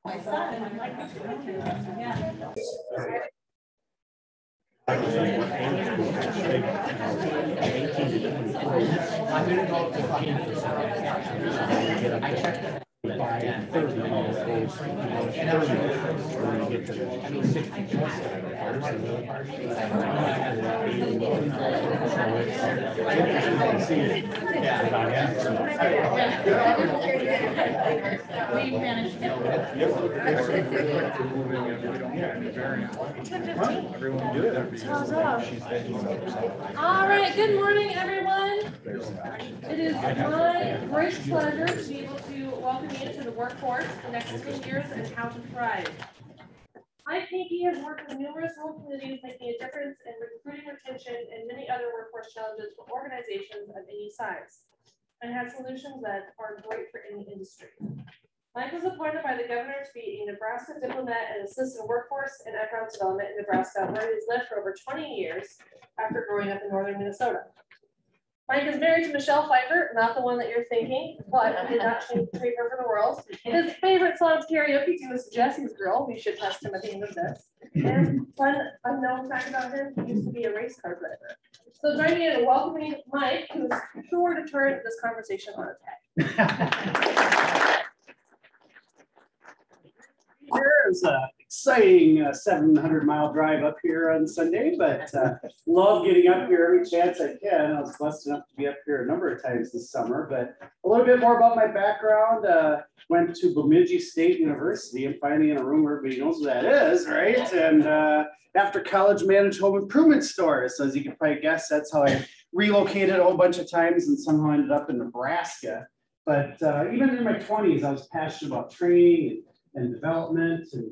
My son. We managed to all right, good morning, everyone. It is my great pleasure to be able to welcome you into the workforce the next 10 years and how to thrive. My Pinky has worked with numerous rural communities, making a difference in recruiting, retention, and many other workforce challenges for organizations of any size, and has solutions that are great for any industry. Mike was appointed by the governor to be a Nebraska diplomat and assist in workforce and economic development in Nebraska, where he has lived for over 20 years after growing up in northern Minnesota. Mike is married to Michelle Pfeiffer, not the one that you're thinking, but I did not trade her for the world. His favorite song is karaoke tune is Jesse's Girl. We should test him at the end of this. And fun unknown fact about him, he used to be a race car driver. So join me in welcoming Mike, who's sure to turn this conversation on its head. It's an exciting 700-mile drive up here on Sunday, but love getting up here every chance I can. I was blessed enough to be up here a number of times this summer, but a little bit more about my background. Went to Bemidji State University. I'm finally in a room where everybody knows what that is, right? And after college, managed home improvement stores. So as you can probably guess, that's how I relocated a whole bunch of times and somehow ended up in Nebraska. But even in my 20s, I was passionate about training and development, and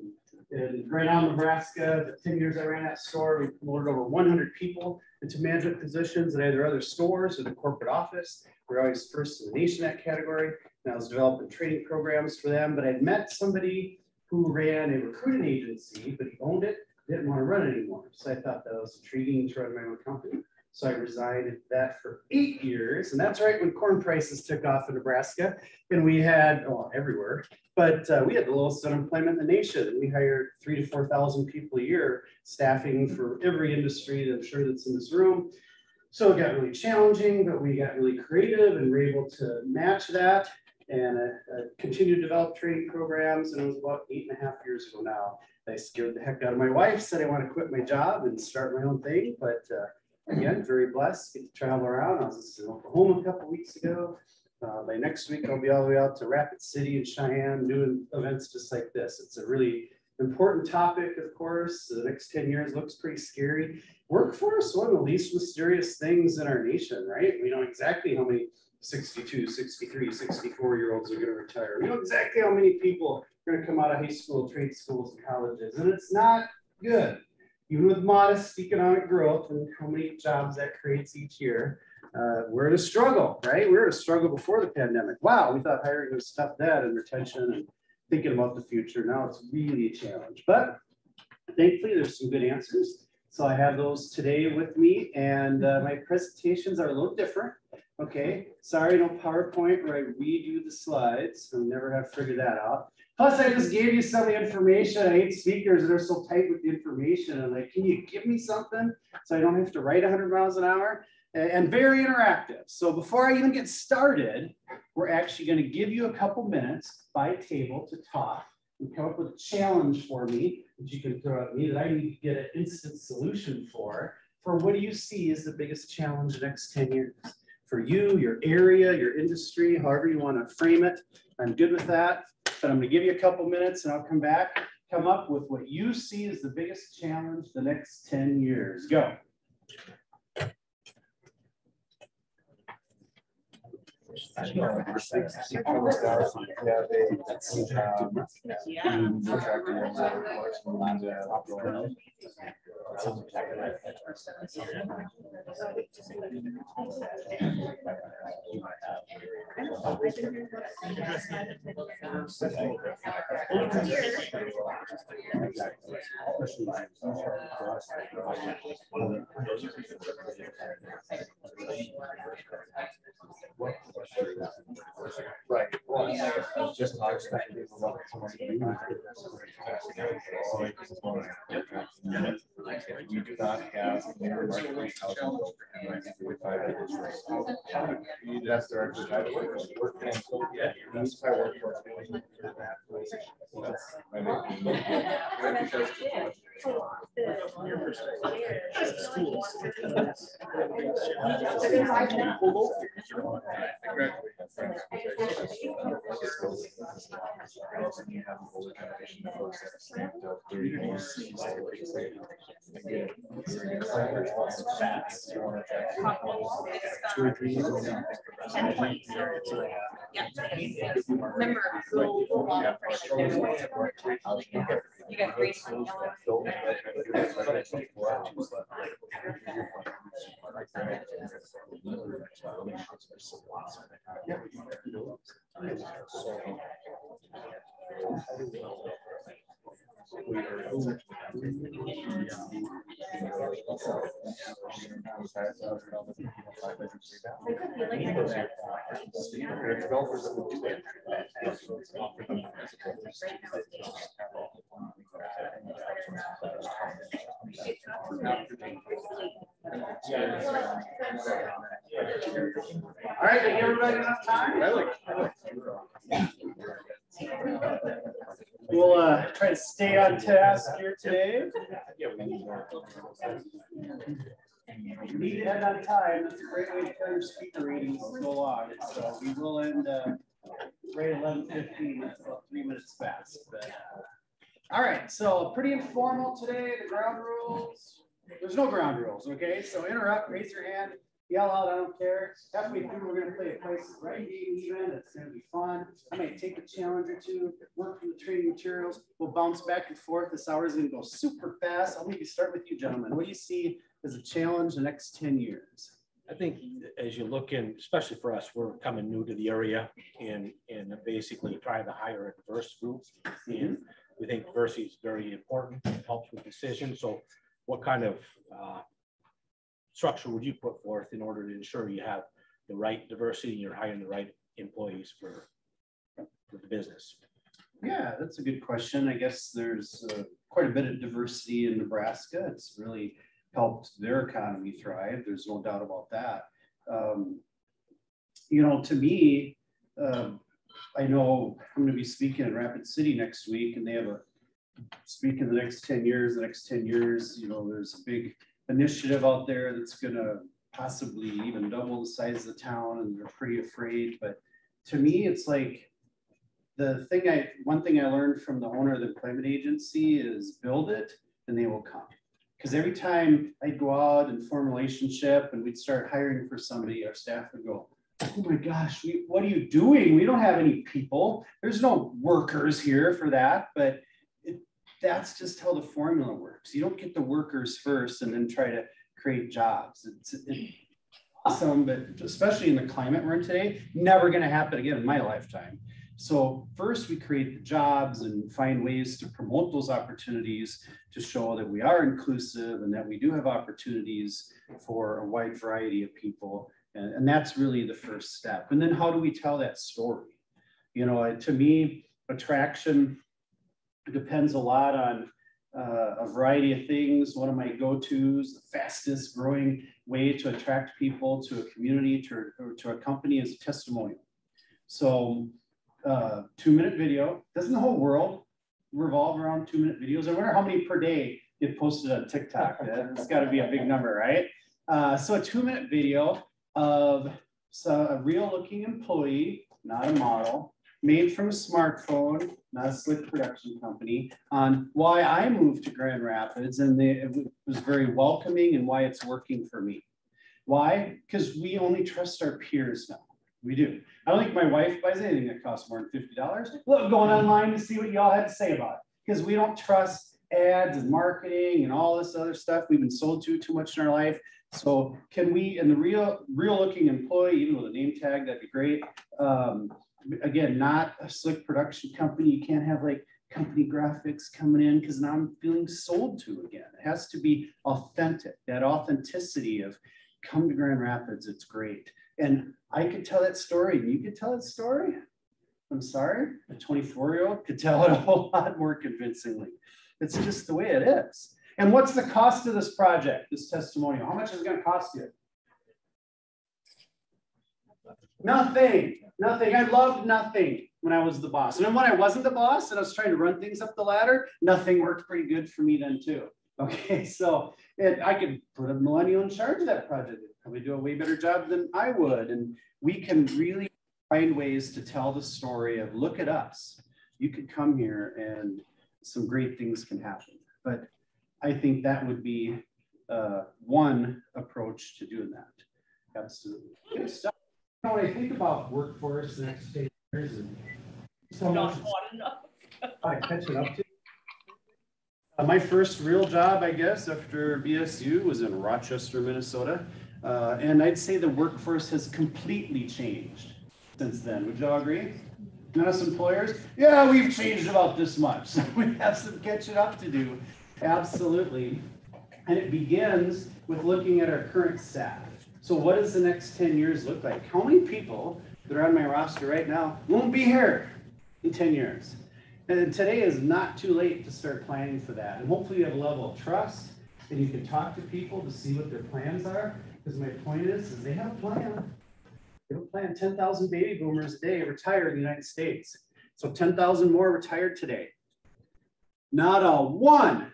in Grand Island, Nebraska, the 10 years I ran that store, we promoted over 100 people into management positions at either other stores or the corporate office. We're always first in the nation in that category, and I was developing training programs for them. But I'd met somebody who ran a recruiting agency, but he owned it, didn't want to run it anymore. So I thought that was intriguing to run my own company. So I resigned that for 8 years, and that's right when corn prices took off in Nebraska, and we had, well, everywhere, but we had the lowest unemployment in the nation. We hired 3,000 to 4,000 people a year, staffing for every industry that I'm sure that's in this room. So it got really challenging, but we got really creative and were able to match that and continue to develop training programs. And it was about 8.5 years ago now. I scared the heck out of my wife, said I want to quit my job and start my own thing, but again, very blessed, get to travel around. I was just in Oklahoma a couple weeks ago. By next week, I'll be all the way out to Rapid City and Cheyenne doing events just like this. It's a really important topic, of course. The next 10 years looks pretty scary. Workforce, one of the least mysterious things in our nation, right? We know exactly how many 62, 63, 64-year-olds are going to retire. We know exactly how many people are going to come out of high school, trade schools, and colleges, and it's not good. Even with modest economic growth and how many jobs that creates each year, we're in a struggle, right? We were in a struggle before the pandemic. Wow, we thought hiring was tough, that and retention and thinking about the future. Now it's really a challenge, but thankfully there's some good answers. So I have those today with me, and my presentations are a little different. Okay, sorry, no PowerPoint where I redo the slides. I'll never have figured that out. Plus, I just gave you some information. I hate speakers that are so tight with the information. I'm like, can you give me something so I don't have to write 100 miles an hour? And very interactive. So before I even get started, we're actually going to give you a couple minutes by table to talk and come up with a challenge for me that you can throw at me that I need to get an instant solution for what do you see is the biggest challenge the next 10 years? For you, your area, your industry, however you want to frame it. I'm good with that, but I'm going to give you a couple minutes and I'll come back, come up with what you see as the biggest challenge the next 10 years. Go. Right. just you do not have that's directly by the work. That's my workforce. Remember, you got green. All right, did everybody enough time? We'll try to stay on task here today. You need to end on time. That's a great way to tell your speaker readings to go along. So we will end right at 11:15. That's about 3 minutes fast. But, all right, so pretty informal today. The ground rules. There's no ground rules, okay? So interrupt, raise your hand, yell out, I don't care. Halfway through, we're gonna play a Price is Right game even. It's gonna be fun. I might take a challenge or two, work from the training materials. We'll bounce back and forth. This hour is gonna go super fast. I'll maybe start with you, gentlemen. What do you see as a challenge the next 10 years? I think as you look in, especially for us, we're coming new to the area and basically trying to hire a diverse group. And we think diversity is very important. It helps with decisions. So what kind of structure would you put forth in order to ensure you have the right diversity and you're hiring the right employees for the business? Yeah, that's a good question. I guess there's quite a bit of diversity in Nebraska. It's really helped their economy thrive. There's no doubt about that. You know, to me, I know I'm going to be speaking in Rapid City next week, and they have a speak in the next 10 years. The next 10 years, you know, there's a big initiative out there that's going to possibly even double the size of the town, and they're pretty afraid. But to me, it's like one thing I learned from the owner of the employment agency is build it and they will come. Because every time I'd go out and form a relationship and we'd start hiring for somebody, our staff would go, oh my gosh, what are you doing? We don't have any people. There's no workers here for that. But that's just how the formula works. You don't get the workers first and then try to create jobs. It's awesome, but especially in the climate we're in today, never going to happen again in my lifetime. So first we create the jobs and find ways to promote those opportunities to show that we are inclusive and that we do have opportunities for a wide variety of people. And that's really the first step. And then how do we tell that story? You know, to me, attraction depends a lot on a variety of things. One of my go-tos, the fastest growing way to attract people to a community, to a company is a testimonial. So 2-minute video. Doesn't the whole world revolve around 2-minute videos? I wonder how many per day get posted on TikTok. That's got to be a big number, right? So a 2-minute video of a real looking employee, not a model, made from a smartphone, not a slick production company, on why I moved to Grand Rapids, and it was very welcoming, and why it's working for me. Why? Because we only trust our peers now. We do. I don't think my wife buys anything that costs more than $50. Look, going online to see what y'all had to say about it, because we don't trust ads and marketing and all this other stuff we've been sold to too much in our life. So can we, and the real looking employee, even with a name tag, that'd be great. Again, not a slick production company. You can't have like company graphics coming in, because now I'm feeling sold to again. It has to be authentic, that authenticity of come to Grand Rapids, it's great. And I could tell that story, and you could tell that story. I'm sorry, a 24-year-old could tell it a whole lot more convincingly. It's just the way it is. And what's the cost of this project, this testimonial? How much is it going to cost you? Nothing, nothing. I loved nothing when I was the boss. And then when I wasn't the boss and I was trying to run things up the ladder, nothing worked pretty good for me then too. Okay, so I could put a millennial in charge of that project. They'd probably do a way better job than I would. And we can really find ways to tell the story of, look at us. You could come here and some great things can happen. But I think that would be one approach to doing that. Absolutely. Good stuff. You know, when I think about workforce the next 10 years and so much I catch it up to. My first real job, I guess, after BSU was in Rochester, Minnesota. And I'd say the workforce has completely changed since then. Would y'all agree? And us employers, yeah, we've changed about this much. So we have some catching up to do. Absolutely. And it begins with looking at our current staff. So what does the next 10 years look like? How many people that are on my roster right now won't be here in 10 years? And today is not too late to start planning for that. And hopefully you have a level of trust and you can talk to people to see what their plans are. Because my point is they have a plan. They have a plan. 10,000 baby boomers a day retire in the United States. So 10,000 more retired today. Not a one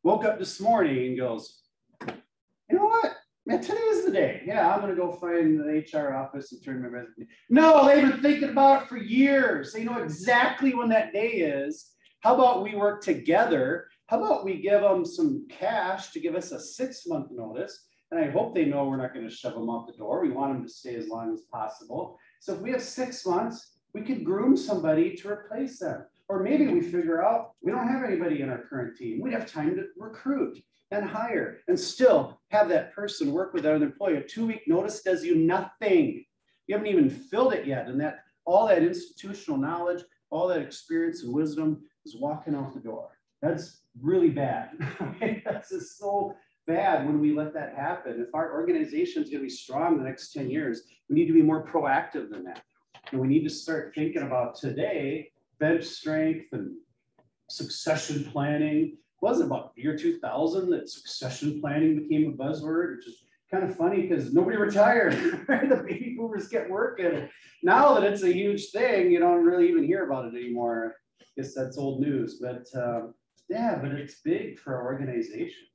woke up this morning and goes, you know what? Man, today is the day. Yeah, I'm going to go find the HR office and turn my resume. No, they've been thinking about it for years. They know exactly when that day is. How about we work together? How about we give them some cash to give us a 6-month notice? And I hope they know we're not going to shove them out the door. We want them to stay as long as possible. So if we have 6 months, we could groom somebody to replace them. Or maybe we figure out we don't have anybody in our current team. We have time to recruit and hire and still have that person work with another employee. A 2-week notice does you nothing. You haven't even filled it yet. And that all that institutional knowledge, all that experience and wisdom is walking out the door. That's really bad. That's just so bad when we let that happen. If our organization is going to be strong the next 10 years, we need to be more proactive than that. And we need to start thinking about today, bench strength and succession planning. Was it about year 2000 that succession planning became a buzzword, which is kind of funny because nobody retired. The baby boomers get working. Now that it's a huge thing, you don't really even hear about it anymore. I guess that's old news, but yeah, but it's big for our organization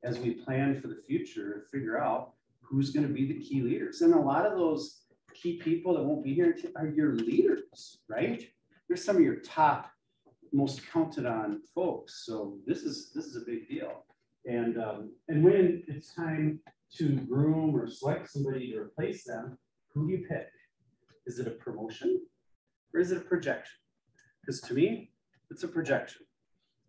as we plan for the future to figure out who's going to be the key leaders. And a lot of those key people that won't be here are your leaders, right? They're some of your top, most counted on folks. So this is a big deal. And when it's time to groom or select somebody to replace them, who do you pick? Is it a promotion or is it a projection? Because to me, it's a projection.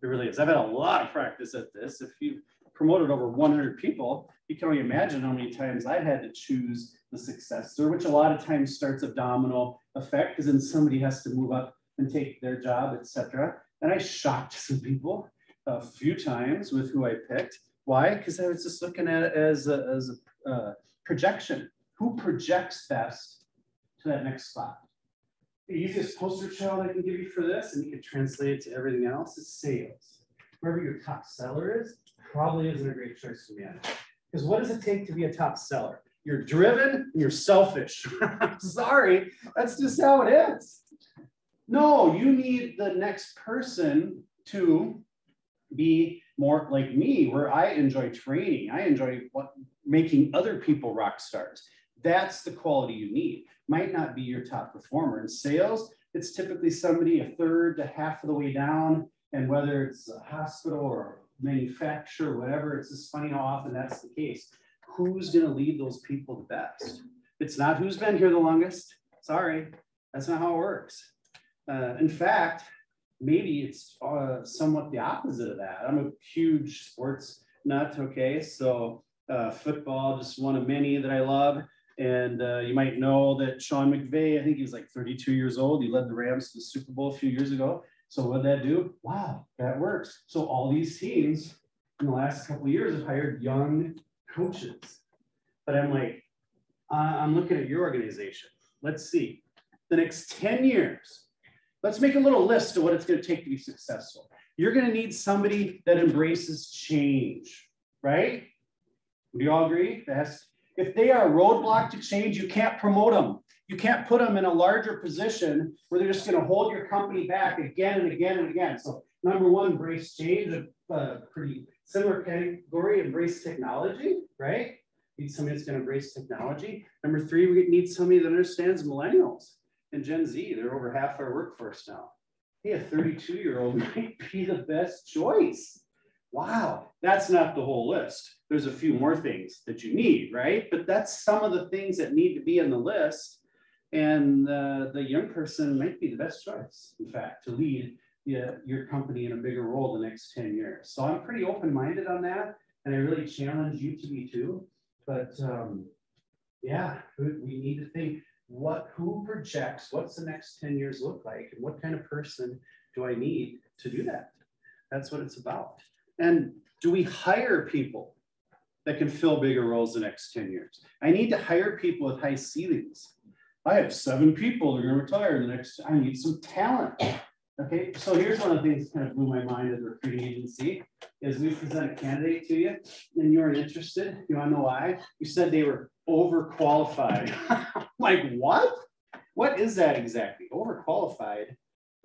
It really is. I've had a lot of practice at this. If you've promoted over 100 people, you can only imagine how many times I had to choose the successor, which a lot of times starts a domino effect because then somebody has to move up and take their job, etc. And I shocked some people a few times with who I picked. Why? Because I was just looking at it as a projection. Who projects best to that next spot? The easiest poster child I can give you for this, and you can translate it to everything else, is sales. Whoever your top seller is, probably isn't a great choice to manage. Because what does it take to be a top seller? You're driven and you're selfish. I'm sorry, that's just how it is. No, you need the next person to be more like me, where I enjoy training. I enjoy making other people rock stars. That's the quality you need. Might not be your top performer. In sales, it's typically somebody a third to half of the way down. And whether it's a hospital or manufacturer, whatever, it's just funny how often that's the case. Who's going to lead those people the best? It's not who's been here the longest. Sorry, that's not how it works. In fact, maybe it's somewhat the opposite of that. I'm a huge sports nut, okay? So football, just one of many that I love. And you might know that Sean McVay, I think he was like 32 years old. He led the Rams to the Super Bowl a few years ago. So what did that do? Wow, that works. So all these teams in the last couple of years have hired young coaches. But I'm like, I'm looking at your organization. Let's see. The next 10 years, let's make a little list of what it's going to take to be successful. You're going to need somebody that embraces change, right? Do you all agree? If they are a roadblock to change, you can't promote them. You can't put them in a larger position where they're just going to hold your company back again and again and again. So number one, embrace change, a pretty similar category, embrace technology, right? Need somebody that's going to embrace technology. Number three, we need somebody that understands millennials and Gen Z. They're over half our workforce now. Hey, a 32-year-old might be the best choice. Wow, that's not the whole list. There's a few more things that you need, right? But that's some of the things that need to be in the list. And the young person might be the best choice, in fact, to lead your company in a bigger role the next 10 years. So I'm pretty open-minded on that. And I really challenge you to be too. But yeah, we need to think who projects, what's the next 10 years look like? And what kind of person do I need to do that? That's what it's about. And do we hire people that can fill bigger roles the next 10 years? I need to hire people with high ceilings. I have 7 people that are going to retire in the next, I need some talent. Okay, so here's one of the things that kind of blew my mind as a recruiting agency is we present a candidate to you and you weren't interested. You want to know why? You said they were overqualified. Like, what? What is that exactly? Overqualified?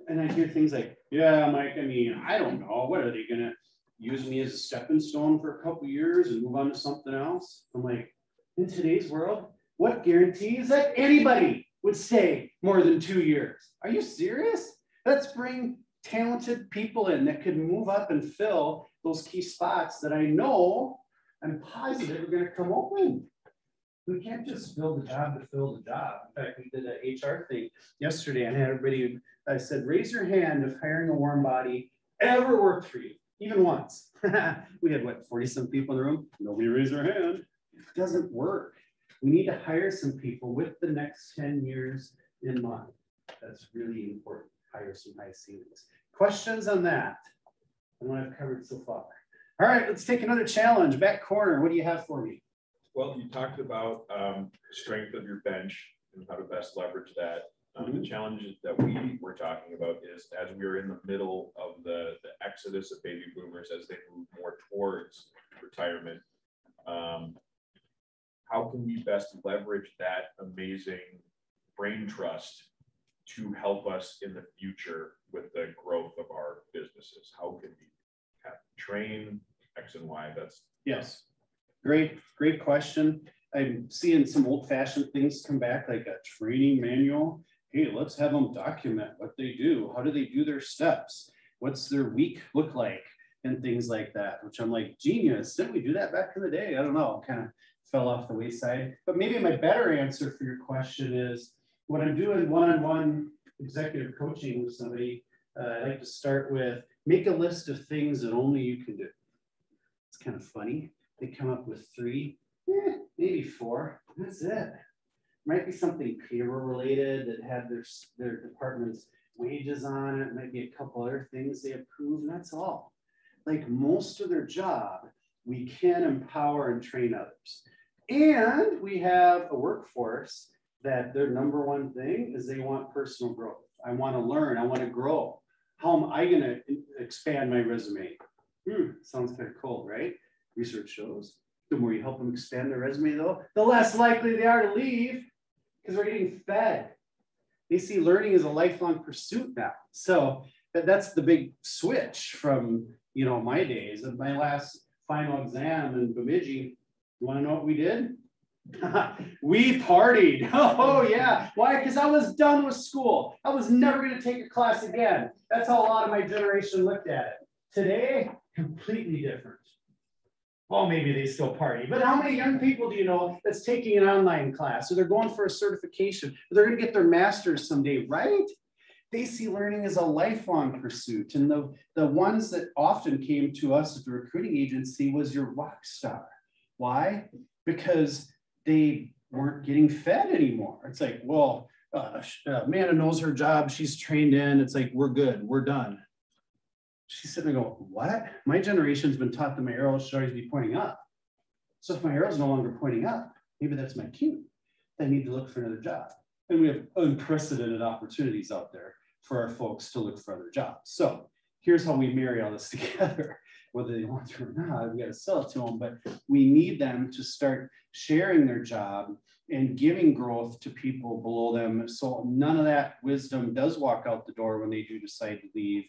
And I hear things like, yeah, Mike, I mean, I don't know. What are they going to use me as a stepping stone for a couple of years and move on to something else? I'm like, in today's world, what guarantees that anybody would stay more than 2 years? Are you serious? Let's bring talented people in that could move up and fill those key spots that I know I'm positive are going to come open. We can't just fill the job to fill the job. In fact, we did an HR thing yesterday and had everybody, I said, raise your hand if hiring a warm body ever worked for you, even once. We had what, 40-some people in the room? Nobody raised their hand. It doesn't work. We need to hire some people with the next 10 years in mind. That's really important. Hire some high ceilings. Questions on that? And what I've covered so far. All right, let's take another challenge. Back corner, what do you have for me? Well, you talked about strength of your bench and how to best leverage that. The challenges that we were talking about is as we are in the middle of the exodus of baby boomers as they move more towards retirement, how can we best leverage that amazing brain trust to help us in the future with the growth of our businesses? How can we train X and Y? Yes. Great question. I'm seeing some old-fashioned things come back, like a training manual. Hey, let's have them document what they do. How do they do their steps? What's their week look like? And things like that, which I'm like, genius. Didn't we do that back in the day? I don't know, kind of fell off the wayside. But maybe my better answer for your question is, when I'm doing one-on-one executive coaching with somebody, I like to start with, make a list of things that only you can do. It's kind of funny. They come up with 3, maybe 4. That's it. Might be something payroll related that had their department's wages on it. Might be a couple other things they approve, and that's all. Like most of their job, we can empower and train others. And we have a workforce that their number one thing is they want personal growth. I want to learn. I want to grow. How am I going to expand my resume? Sounds kind of cold, right? Research shows the more you help them expand their resume, though, the less likely they are to leave because they're getting fed. They see learning as a lifelong pursuit now. So that's the big switch from, my days. Of my last final exam in Bemidji, you want to know what we did? We partied. Oh yeah. Why? Because I was done with school. I was never going to take a class again. That's how a lot of my generation looked at it. Today, completely different. Well, maybe they still party, but how many young people do you know that's taking an online class, or they're going for a certification, or they're going to get their master's someday, right? They see learning as a lifelong pursuit. And the ones that often came to us at the recruiting agency was your rock star. Why? Because they weren't getting fed anymore. It's like, well, Amanda knows her job. She's trained in. It's like, we're good. We're done. She's sitting there going, what? My generation's been taught that my arrow should always be pointing up. So if my arrow's no longer pointing up, maybe that's my cue. I need to look for another job. And we have unprecedented opportunities out there for our folks to look for other jobs. So here's how we marry all this together. Whether they want to or not, we got to sell it to them, but we need them to start sharing their job and giving growth to people below them. So none of that wisdom does walk out the door when they do decide to leave.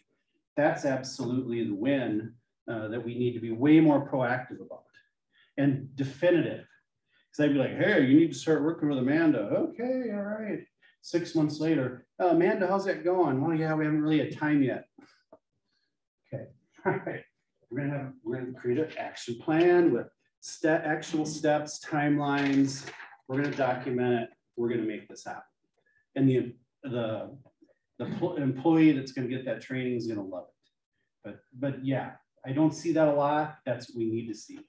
That's absolutely the win that we need to be way more proactive about and definitive. Because I'd be like, hey, you need to start working with Amanda. Okay, all right. 6 months later, Amanda, how's that going? Well, yeah, we haven't really had time yet. Okay, all right. We're gonna create an action plan with actual steps, timelines. We're gonna document it. We're gonna make this happen. And the employee that's gonna get that training is gonna love it. But yeah, I don't see that a lot. That's what we need to see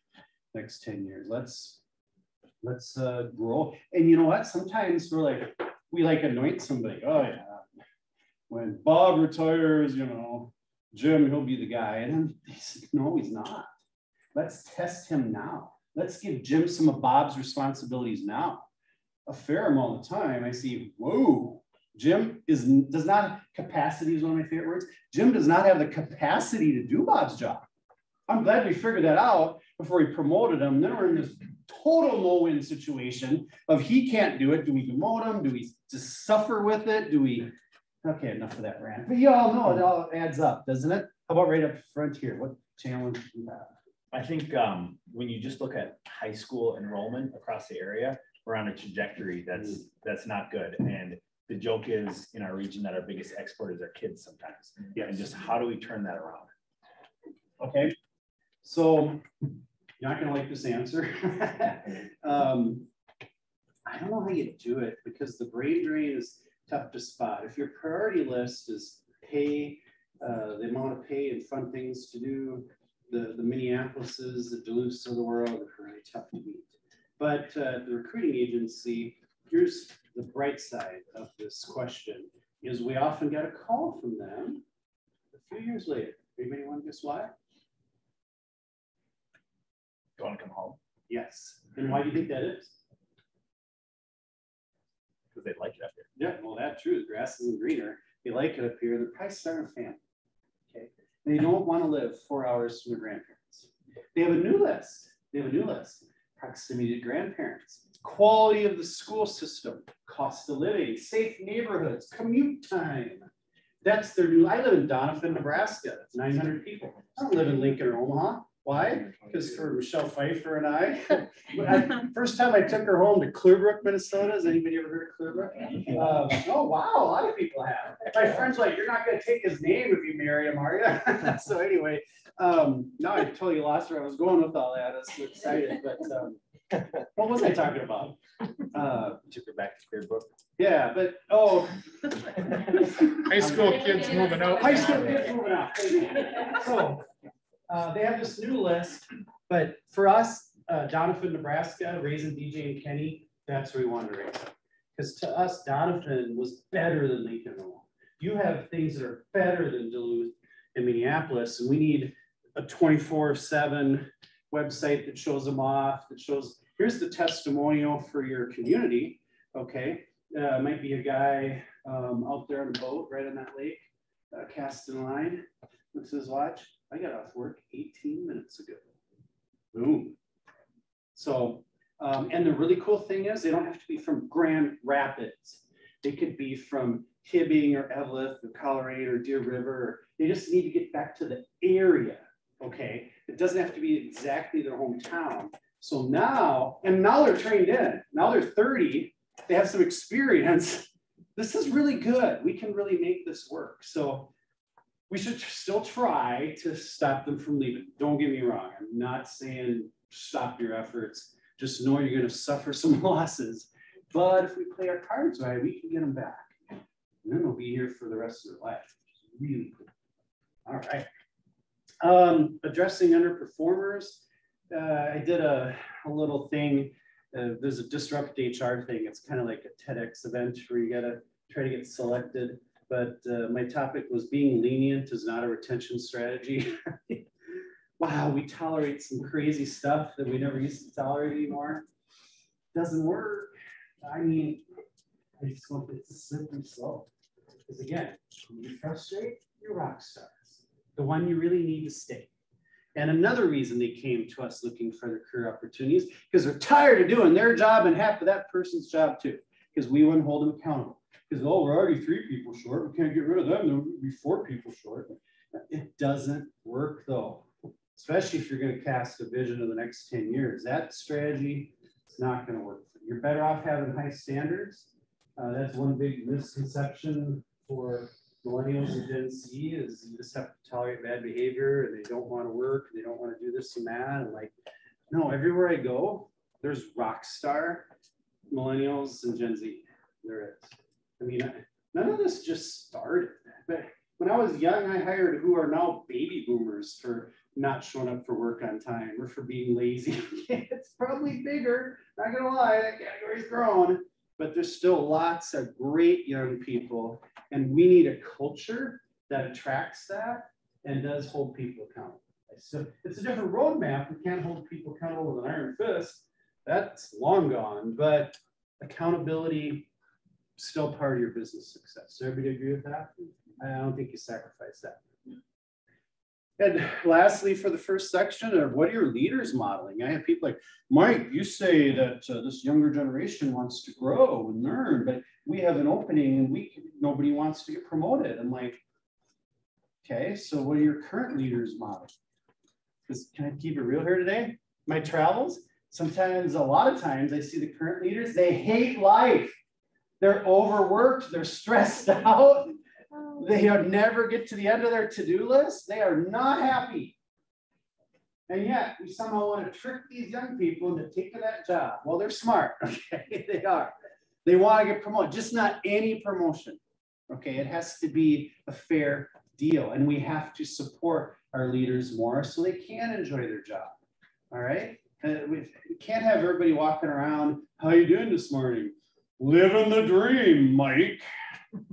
next 10 years. Let's grow. And you know what? Sometimes we anoint somebody. Oh yeah, when Bob retires, you know, Jim, he'll be the guy. And then they said, no, he's not. Let's test him now. Let's give Jim some of Bob's responsibilities now. A fair amount of time, I see, whoa, Jim does not, capacity is one of my favorite words. Jim does not have the capacity to do Bob's job. I'm glad we figured that out before we promoted him. Then we're in this total no-win situation of he can't do it. Do we demote him? Do we just suffer with it? Do we? Okay, enough of that rant. But you all know it all adds up, doesn't it? How about right up front here? What challenge do you have? I think when you just look at high school enrollment across the area, we're on a trajectory that's not good. And the joke is in our region that our biggest export is our kids sometimes. Yes. And just how do we turn that around? Okay, so you're not gonna like this answer. I don't know how you do it because the brain drain is tough to spot. If your priority list is pay, the amount of pay and fun things to do, the Minneapolises, the Duluths of the world are really tough to beat. But the recruiting agency, here's the bright side of this question, is we often get a call from them a few years later. Anybody want to guess why? Do you want to come home? Yes. And why do you think that is? Because they like it up here. Yeah, well, that's true. The grass isn't greener. They like it up here. They're probably starting a family. Okay. They don't want to live 4 hours from their grandparents. They have a new list. Proximity to grandparents, quality of the school system, cost of living, safe neighborhoods, commute time. That's their new. I live in Donovan, Nebraska. It's 900 people. I don't live in Lincoln or Omaha. Why? Because for Michelle Pfeiffer and I, first time I took her home to Clearbrook, Minnesota. Has anybody ever heard of Clearbrook? Oh, wow. A lot of people have. My friend's like, you're not going to take his name if you marry him, are you? So anyway, now I totally lost where I was going with all that. I was so excited. But what was I talking about? Took her back to Clearbrook. Yeah, but, High school kids moving out. High school kids moving out. So, they have this new list, but for us, Donovan, Nebraska, raising DJ and Kenny, that's where we wanted to raise them. Because to us, Donovan was better than Lincoln. You have things that are better than Duluth and Minneapolis, and we need a 24/7 website that shows them off, that shows, here's the testimonial for your community, okay? Might be a guy out there on a boat right on that lake, casting line. What's his watch? I got off work 18 minutes ago. Boom. So, and the really cool thing is they don't have to be from Grand Rapids. They could be from Hibbing or Evelyn or Colorado or Deer River. They just need to get back to the area, okay? It doesn't have to be exactly their hometown. So now they're trained in. Now they're 30. They have some experience. This is really good. We can really make this work. So we should still try to stop them from leaving. Don't get me wrong. I'm not saying stop your efforts. Just know you're going to suffer some losses. But if we play our cards right, we can get them back. And then they'll be here for the rest of their life. Really cool. All right. Addressing underperformers. I did a little thing. There's a Disrupt HR thing. It's kind of like a TEDx event where you got to try to get selected. But my topic was being lenient is not a retention strategy. Wow, we tolerate some crazy stuff that we never used to tolerate anymore. Doesn't work. I mean, I just want it to simply slow. Because again, when you frustrate, you're rock stars. The one you really need to stay. And another reason they came to us looking for their career opportunities, because they're tired of doing their job and half of that person's job too. Because we wouldn't hold them accountable. Because, oh, we're already 3 people short. We can't get rid of them. There'll be 4 people short. It doesn't work though. Especially if you're going to cast a vision of the next 10 years. That strategy is not going to work. You're better off having high standards. That's one big misconception for millennials and Gen Z is you just have to tolerate bad behavior and they don't want to work, and they don't want to do this and that. And like, no, everywhere I go, there's rock star millennials and Gen Z. There is. I mean, none of this just started. But when I was young, I hired who are now baby boomers for not showing up for work on time or for being lazy. It's probably bigger, not gonna lie, that category's grown, but there's still lots of great young people, and we need a culture that attracts that and does hold people accountable. So it's a different roadmap. We can't hold people accountable with an iron fist. That's long gone, but accountability still part of your business success. So everybody agree with that? I don't think you sacrifice that. And lastly, for the first section, what are your leaders modeling? I have people like, Mike, you say that this younger generation wants to grow and learn, but we have an opening and nobody wants to get promoted. I'm like, okay, so what are your current leaders modeling? Because can I keep it real here today? My travels, sometimes, a lot of times I see the current leaders, they hate life. They're overworked, they're stressed out. They never get to the end of their to-do list. They are not happy. And yet we somehow want to trick these young people into taking that job. Well, they're smart, okay? They are. They want to get promoted, just not any promotion. Okay, it has to be a fair deal. And we have to support our leaders more so they can enjoy their job. All right? We can't have everybody walking around, how you doing this morning? Living the dream, Mike.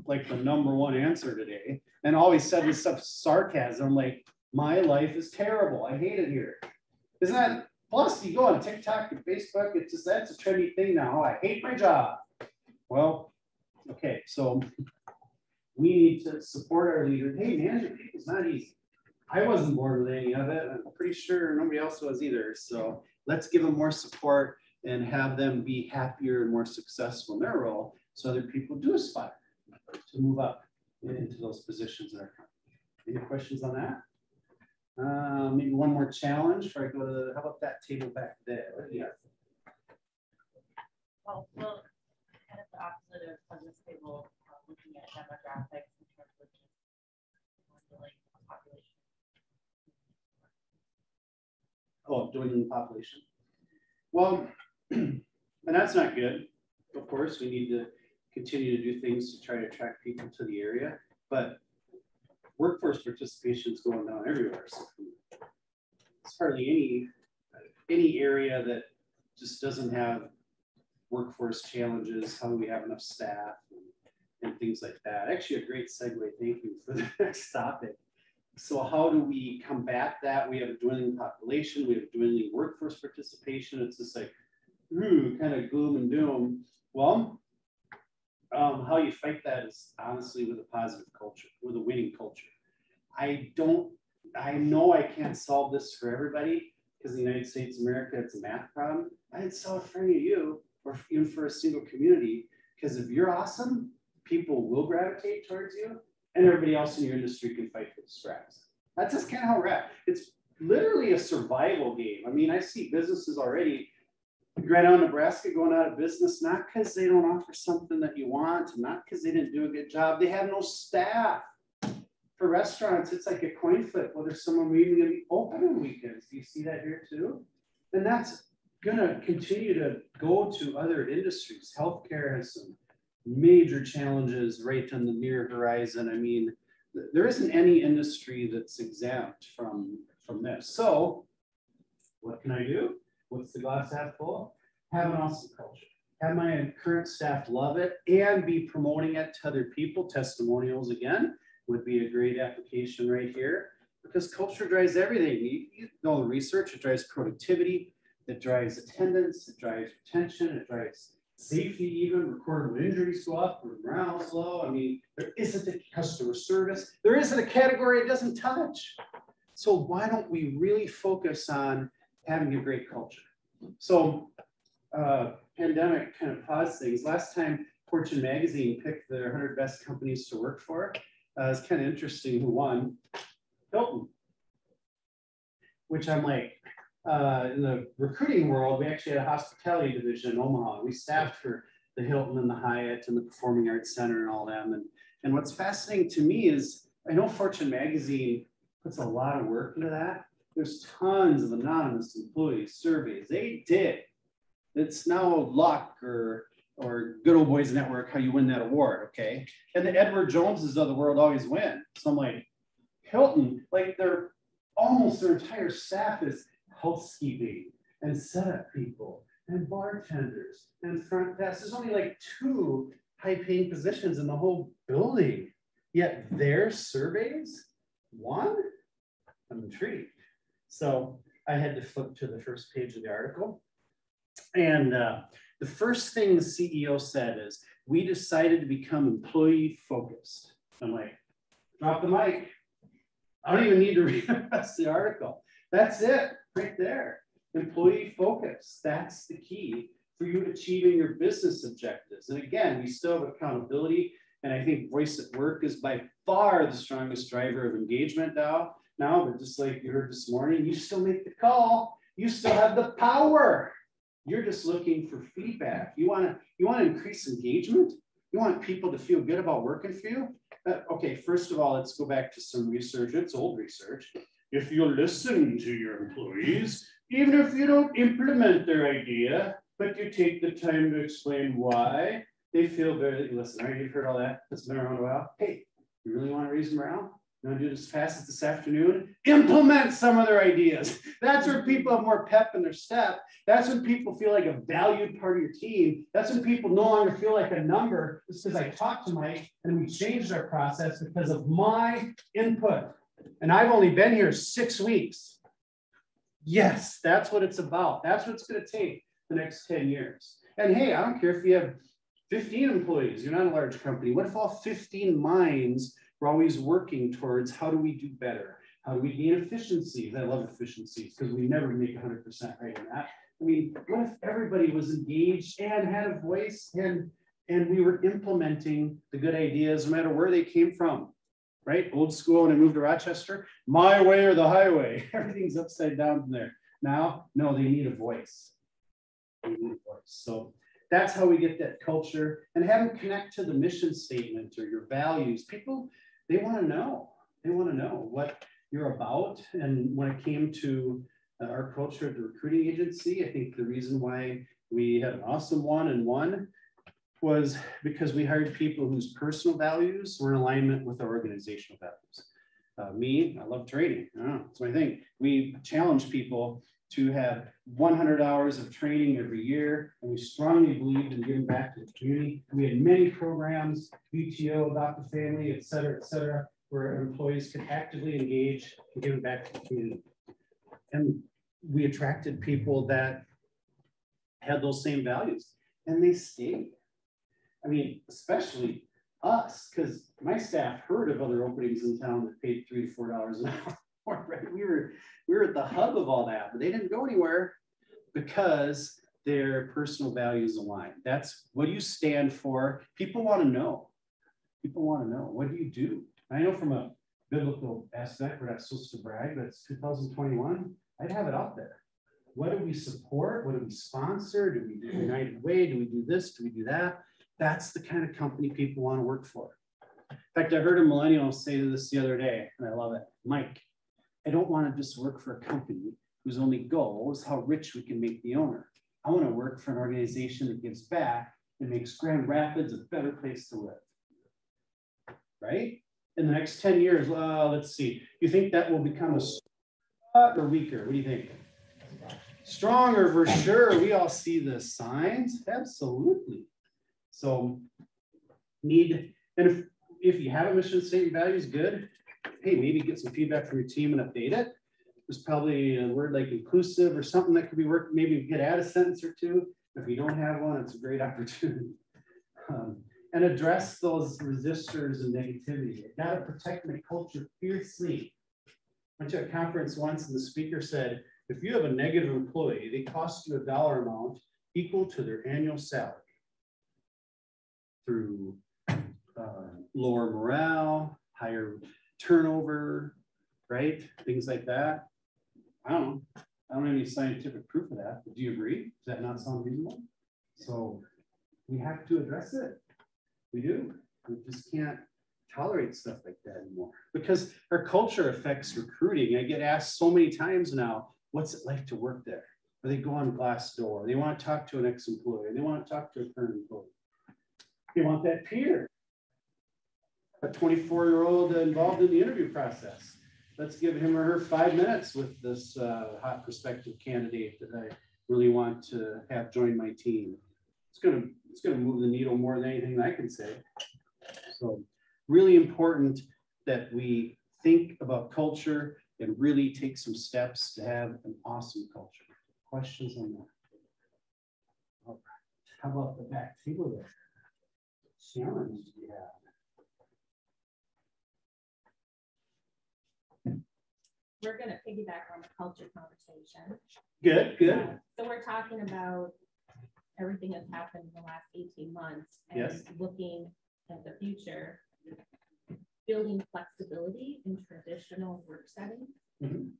Like the #1 answer today, and always said with such sarcasm, like, my life is terrible. I hate it here. Isn't that? Plus, you go on TikTok and Facebook, it's just, that's a trendy thing now. I hate my job. Well, okay, so we need to support our leaders. Hey, managing people is not easy. I wasn't born with any of it. I'm pretty sure nobody else was either. So let's give them more support and have them be happier and more successful in their role so other people do aspire to move up into those positions in our company. Any questions on that? Maybe one more challenge before I go to, how about that table back there? What do you got? Well, kind of the opposite of this table, looking at demographics in terms of just like population. Oh, doing the population. Well, and that's not good. Of course, we need to continue to do things to try to attract people to the area, but workforce participation is going down everywhere. So it's hardly any area that just doesn't have workforce challenges. How do we have enough staff and things like that? Actually, a great segue. Thank you for the next topic. So how do we combat that? We have a dwindling population. We have dwindling workforce participation. It's just like, kind of gloom and doom. Well, how you fight that is honestly with a positive culture, with a winning culture. I know I can't solve this for everybody because in the United States of America, it's a math problem. I'd solve it for any of you or even for a single community, because if you're awesome, people will gravitate towards you and everybody else in your industry can fight for the scraps. That's just kind of how we're at. It's literally a survival game. I mean, I see businesses already, Grand Island, Nebraska, going out of business, not because they don't offer something that you want, not because they didn't do a good job. They have no staff. For restaurants, it's like a coin flip, whether someone will even be open on weekends. Do you see that here too? And that's going to continue to go to other industries. Healthcare has some major challenges right on the near horizon. I mean, there isn't any industry that's exempt from this. So what can I do? What's the glass half full? Have an awesome culture. Have my current staff love it and be promoting it to other people. Testimonials again would be a great application right here, because culture drives everything. You know the research, it drives productivity, it drives attendance, it drives retention, it drives safety even, recordable injuries go up, morale is low. I mean, there isn't a customer service. There isn't a category it doesn't touch. So why don't we really focus on having a great culture? So pandemic kind of paused things. Last time Fortune magazine picked their 100 best companies to work for, it's kind of interesting who won. Hilton. Which I'm like, in the recruiting world, we actually had a hospitality division in Omaha. We staffed for the Hilton and the Hyatt and the Performing Arts Center and all them. And what's fascinating to me is, I know Fortune magazine puts a lot of work into that. There's tons of anonymous employee surveys. They did. It's now luck or Good Old Boys Network, how you win that award, okay? And the Edward Joneses of the world always win. So I'm like, Hilton, like almost their entire staff is housekeeping and setup people and bartenders and front desk. There's only like 2 high-paying positions in the whole building. Yet their surveys won? I'm intrigued. So I had to flip to the first page of the article. And the first thing the CEO said is, we decided to become employee focused. I'm like, drop the mic. I don't even need to read the rest of the article. That's it, right there. Employee focus, that's the key for you achieving your business objectives. And again, we still have accountability. And I think voice at work is by far the strongest driver of engagement now. But just like you heard this morning, you still make the call. You still have the power. You're just looking for feedback. You want to increase engagement? You want people to feel good about working for you? Okay, first of all, let's go back to some research. It's old research. If you listen to your employees, even if you don't implement their idea, but you take the time to explain why, they feel better. Listen, right? You've heard all that. That's been around a while. Hey, you really want to raise morale? You want to do this fast as this afternoon? Implement some of their ideas. That's where people have more pep in their step. That's when people feel like a valued part of your team. That's when people no longer feel like a number. It's because I talked to Mike and we changed our process because of my input. And I've only been here 6 weeks. Yes, that's what it's about. That's what it's going to take the next 10 years. And hey, I don't care if you have 15 employees, you're not a large company. What if all 15 minds were always working towards how do we do better? How do we gain efficiencies? I love efficiencies because we never make 100% right in that. I mean, what if everybody was engaged and had a voice and we were implementing the good ideas no matter where they came from, right? Old school, when I moved to Rochester, my way or the highway. Everything's upside down from there. Now, no, they need a voice. They need a voice. So that's how we get that culture and have them connect to the mission statement or your values. People, they want to know. They want to know what you're about. And when it came to our culture at the recruiting agency, I think the reason why we had an awesome 1-and-1 was because we hired people whose personal values were in alignment with our organizational values. Me, I love training. It's my thing. We challenge people to have 100 hours of training every year, and we strongly believed in giving back to the community. We had many programs, BTO, Adopt a Family, et cetera, where employees could actively engage in giving back to the community. And we attracted people that had those same values, and they stayed. I mean, especially us, because my staff heard of other openings in town that paid $3 to $4 an hour. Right? We were at the hub of all that, but they didn't go anywhere because their personal values align. That's what you stand for. People want to know. People want to know. What do you do? I know from a biblical aspect, we're not supposed to brag, but it's 2021. I'd have it out there. What do we support? What do we sponsor? Do we do United Way? Do we do this? Do we do that? That's the kind of company people want to work for. In fact, I heard a millennial say this the other day, and I love it. Mike, I don't want to just work for a company whose only goal is how rich we can make the owner. I want to work for an organization that gives back and makes Grand Rapids a better place to live. Right? In the next 10 years, let's see. You think that will become a stronger or weaker? What do you think? Stronger for sure. We all see the signs. Absolutely. So and if you have a mission statement values, good. Hey, maybe get some feedback from your team and update it. There's probably a word like inclusive or something that could be worked. Maybe we could add a sentence or two. If you don't have one, it's a great opportunity. And address those resistors and negativity. I gotta protect my culture fiercely. I went to a conference once and the speaker said, if you have a negative employee, they cost you a dollar amount equal to their annual salary. Through lower morale, higher turnover, right? Things like that. I don't have any scientific proof of that, but do you agree? Does that not sound reasonable? So we have to address it. We do. We just can't tolerate stuff like that anymore because our culture affects recruiting. I get asked so many times now, what's it like to work there? Or they go on Glassdoor, they want to talk to an ex-employee, they want to talk to a current employee. They want that peer. A 24-year-old involved in the interview process. Let's give him or her 5 minutes with this hot prospective candidate that I really want to have join my team. It's gonna move the needle more than anything I can say. So really important that we think about culture and really take some steps to have an awesome culture. Questions on that? All right. How about the back table there? Challenge we have. We're gonna piggyback on the culture conversation. Good, good. So we're talking about everything that's happened in the last 18 months and Yes. looking at the future, building flexibility in traditional work settings. Mhm.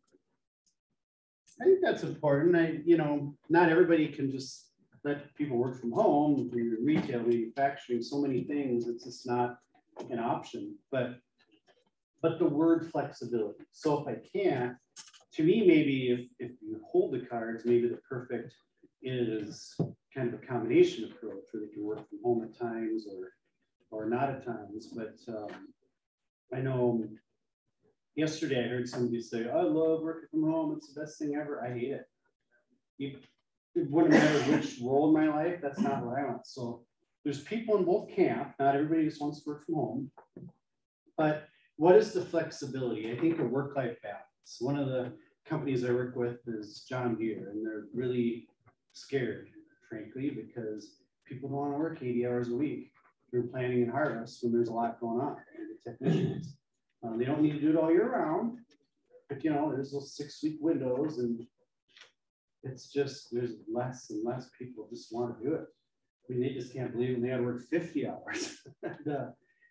I think that's important. Not everybody can just let people work from home. In retail, manufacturing, so many things, it's just not an option. But the word flexibility. So if I can't, to me, maybe if you hold the cards, maybe the perfect is kind of a combination approach where they can work from home at times or not at times. But I know yesterday I heard somebody say, I love working from home. It's the best thing ever. I hate it. It wouldn't matter which role in my life. That's not what I want. So there's people in both camp. Not everybody just wants to work from home. But what is the flexibility? I think a work-life balance. One of the companies I work with is John Deere, and they're really scared, frankly, because people don't want to work 80 hours a week through planting and harvest when there's a lot going on. And the technicians, they don't need to do it all year round, but there's those 6-week windows, and it's just there's less and less people just want to do it. I mean, they just can't believe when they got to work 50 hours.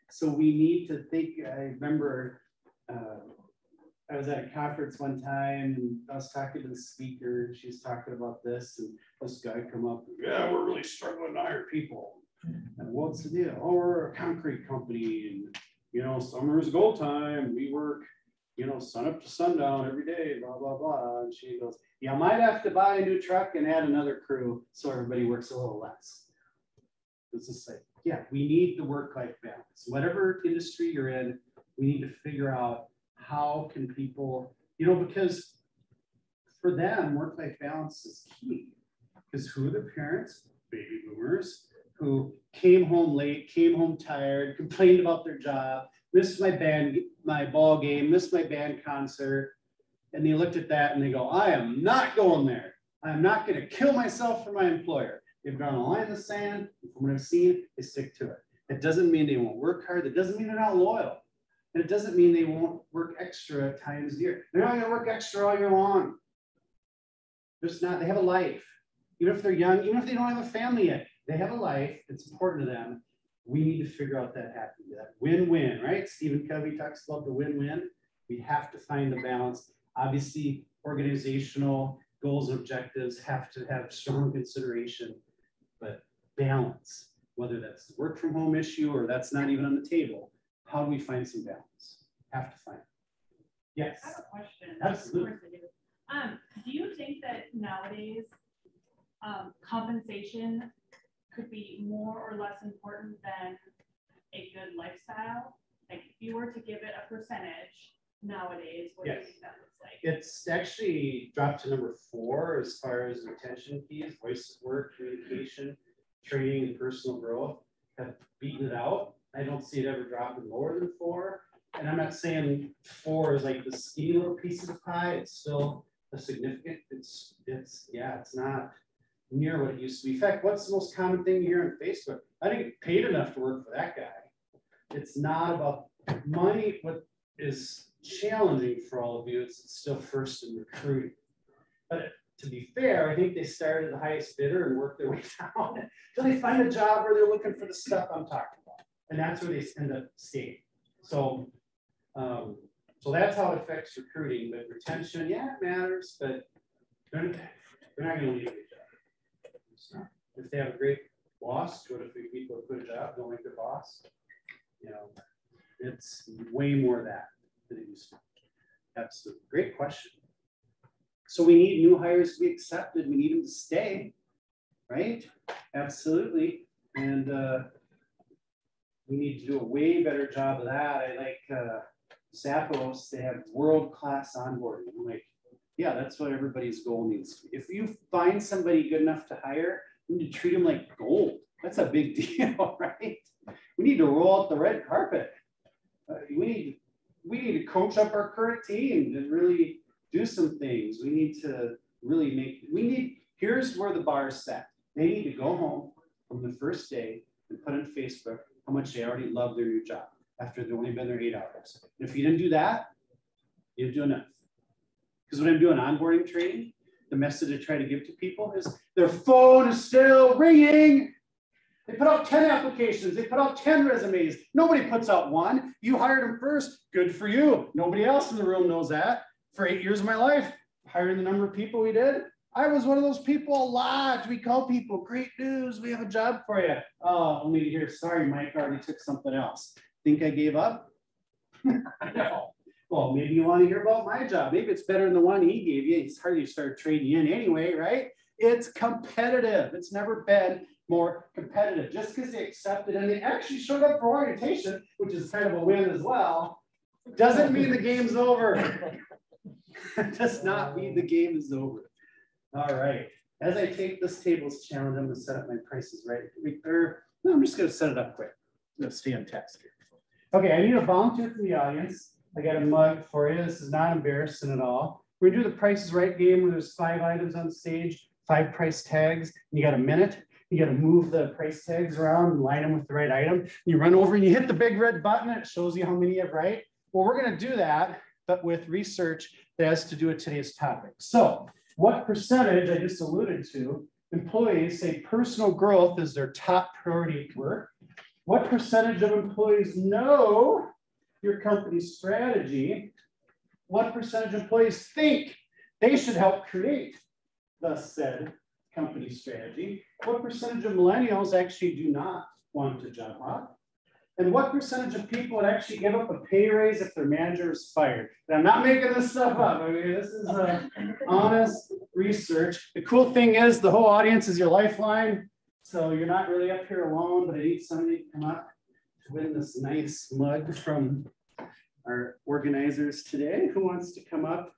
So we need to think. I remember I was at a conference one time and I was talking to the speaker. She was talking about this, and this guy come up, yeah, we're really struggling to hire people. And what's the deal? Oh, we're a concrete company, and summer's go time. We work, sun up to sundown every day, blah, blah, blah. And she goes, yeah, I might have to buy a new truck and add another crew so everybody works a little less. It's just like, yeah, we need the work-life balance. Whatever industry you're in, we need to figure out how can people, because for them, work-life balance is key. Because who are the parents? Baby boomers who came home late, came home tired, complained about their job, missed my ball game, missed my band concert. And they looked at that and they go, I am not going there. I'm not going to kill myself for my employer. They've drawn a line in the sand. From what I've seen, they stick to it. It doesn't mean they won't work hard. It doesn't mean they're not loyal. And it doesn't mean they won't work extra at times a year. They're not going to work extra all year long. Just not. They have a life. Even if they're young, even if they don't have a family yet, they have a life. It's important to them. We need to figure out that win-win, right? Stephen Covey talks about the win-win. We have to find the balance. Obviously, organizational goals and objectives have to have strong consideration, but balance, whether that's the work from home issue or that's not even on the table, how do we find some balance? Have to find it. Yes. I have a question. Absolutely. Of course I do. Do you think that nowadays compensation could be more or less important than a good lifestyle? Like if you were to give it a percentage nowadays, what do you think that looks like? It's actually dropped to number 4 as far as retention keys, voice of work, communication, training, and personal growth have beaten it out. I don't see it ever dropping lower than 4. And I'm not saying 4 is like the skinny little piece of the pie. It's still a significant, it's not near what it used to be. In fact, what's the most common thing you hear on Facebook? I didn't get paid enough to work for that guy. It's not about money. What is challenging for all of you is it's still first in recruiting. But to be fair, I think they started the highest bidder and worked their way down until they find a job where they're looking for the stuff I'm talking about. And that's where they end up staying. So, so that's how it affects recruiting. But retention, yeah, it matters, but they're not going to leave their job. If they have a great boss, 2 out of 3 people who quit a job don't like their boss. You know, it's way more of that than it used to be. That's a great question. So we need new hires to be accepted. We need them to stay, right? Absolutely. And we need to do a way better job of that. I like Zappos, they have world-class onboarding. I'm like, yeah, that's what everybody's goal needs to be. If you find somebody good enough to hire, you need to treat them like gold. That's a big deal, right? We need to roll out the red carpet. We need to coach up our current team and really do some things. We need to really here's where the bar is set. They need to go home from the first day and put on Facebook how much they already love their new job after they've only been there 8 hours. And if you didn't do that, you didn't do enough. Because when I'm doing onboarding training, the message I try to give to people is their phone is still ringing. They put out 10 applications. They put out 10 resumes. Nobody puts out one. You hired them first. Good for you. Nobody else in the room knows that. For 8 years of my life, hiring the number of people we did, I was one of those people a lot. We call people, great news, we have a job for you. Oh, only to hear, sorry, Mike already took something else. Think I gave up? No. Well, maybe you want to hear about my job. Maybe it's better than the one he gave you. It's hard to start trading in anyway, right? It's competitive. It's never been more competitive. Just because they accepted and they actually showed up for orientation, which is kind of a win as well, doesn't mean the game's over. It does not mean the game is over. All right. As I take this table's challenge, I'm going to set up my prices right. No, I'm just going to set it up quick. I'm going to stay on text here. Okay, I need a volunteer from the audience. I got a mug for you. This is not embarrassing at all. We're going to do the Price is Right game where there's 5 items on stage, 5 price tags, and you got a minute. You got to move the price tags around and line them with the right item. You run over and you hit the big red button and it shows you how many you have right. Well, we're going to do that, but with research that has to do with today's topic. So what percentage, I just alluded to, employees say personal growth is their top priority at work? What percentage of employees know your company's strategy? What percentage of employees think they should help create the said company strategy? What percentage of millennials actually do not want to job hop? And what percentage of people would actually give up a pay raise if their manager is fired? And I'm not making this stuff up. I mean, this is honest research. The cool thing is the whole audience is your lifeline. So you're not really up here alone, but I need somebody to come up to win this nice mug from our organizers today. Who wants to come up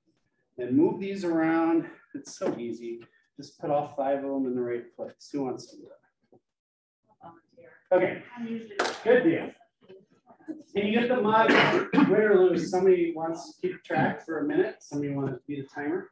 and move these around? It's so easy. Just put all 5 of them in the right place. Who wants to do that? Okay, good deal. Can you get the mug, win or lose? Somebody wants to keep track for a minute. Somebody wants to be the timer.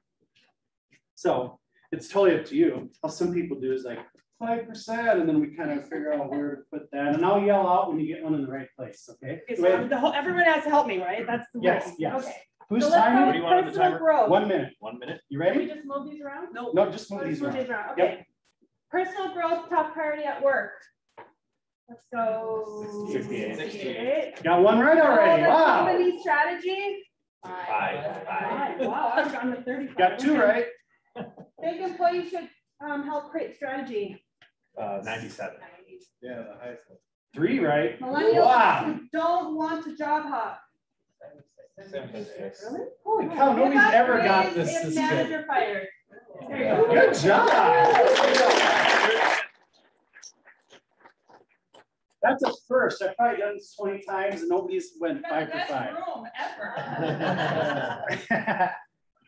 So it's totally up to you. How some people do is like 5%, and then we kind of figure out where to put that. And I'll yell out when you get one in the right place. Okay. Okay, so everyone has to help me, right? That's the yes, rule. yes. Okay. Who's So let's timing? go What do you with want on the personal timer? growth. 1 minute. 1 minute. You Can we ready? just move these around? No. No, just move these Move around. these around. Okay. Yep. Personal growth, top priority at work. Let's go. 68. Got one right already. Wow. Company strategy. 5. Wow, I've gotten to 35. Got 2 right. Think employees should help create strategy. 97. Yeah, the highest one. 3 right. Millennials Wow. who don't want to job hop. 76. Really? Holy cow, nobody's Give up ever got raise this. If This is manager good. fired. There you go. Good job. That's a first. I've probably done this 20 times and nobody's went 5 for 5. room ever.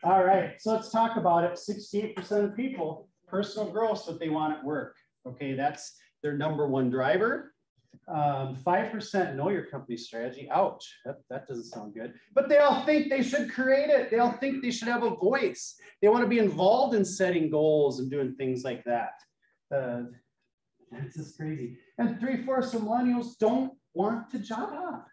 All right, so let's talk about it. 68% of people, personal growth is what they want at work. Okay, that's their #1 driver. 5% know your company strategy. Ouch, that doesn't sound good. But they all think they should create it. They all think they should have a voice. They want to be involved in setting goals and doing things like that. It's just crazy. And 3/4 of millennials don't want to job hop.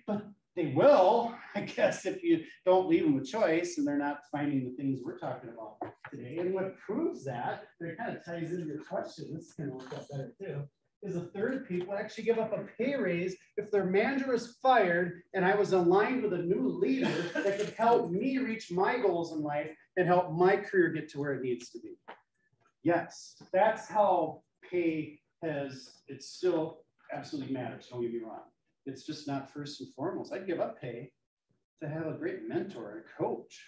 But they will, I guess, if you don't leave them a choice and they're not finding the things we're talking about today. And what proves that, and it kind of ties into your question, this is going to work out better too, is 1/3 of people actually give up a pay raise if their manager was fired and I was aligned with a new leader that could help me reach my goals in life and help my career get to where it needs to be. Yes, that's how pay it still absolutely matters, don't get me wrong. It's just not first and foremost. I'd give up pay to have a great mentor and coach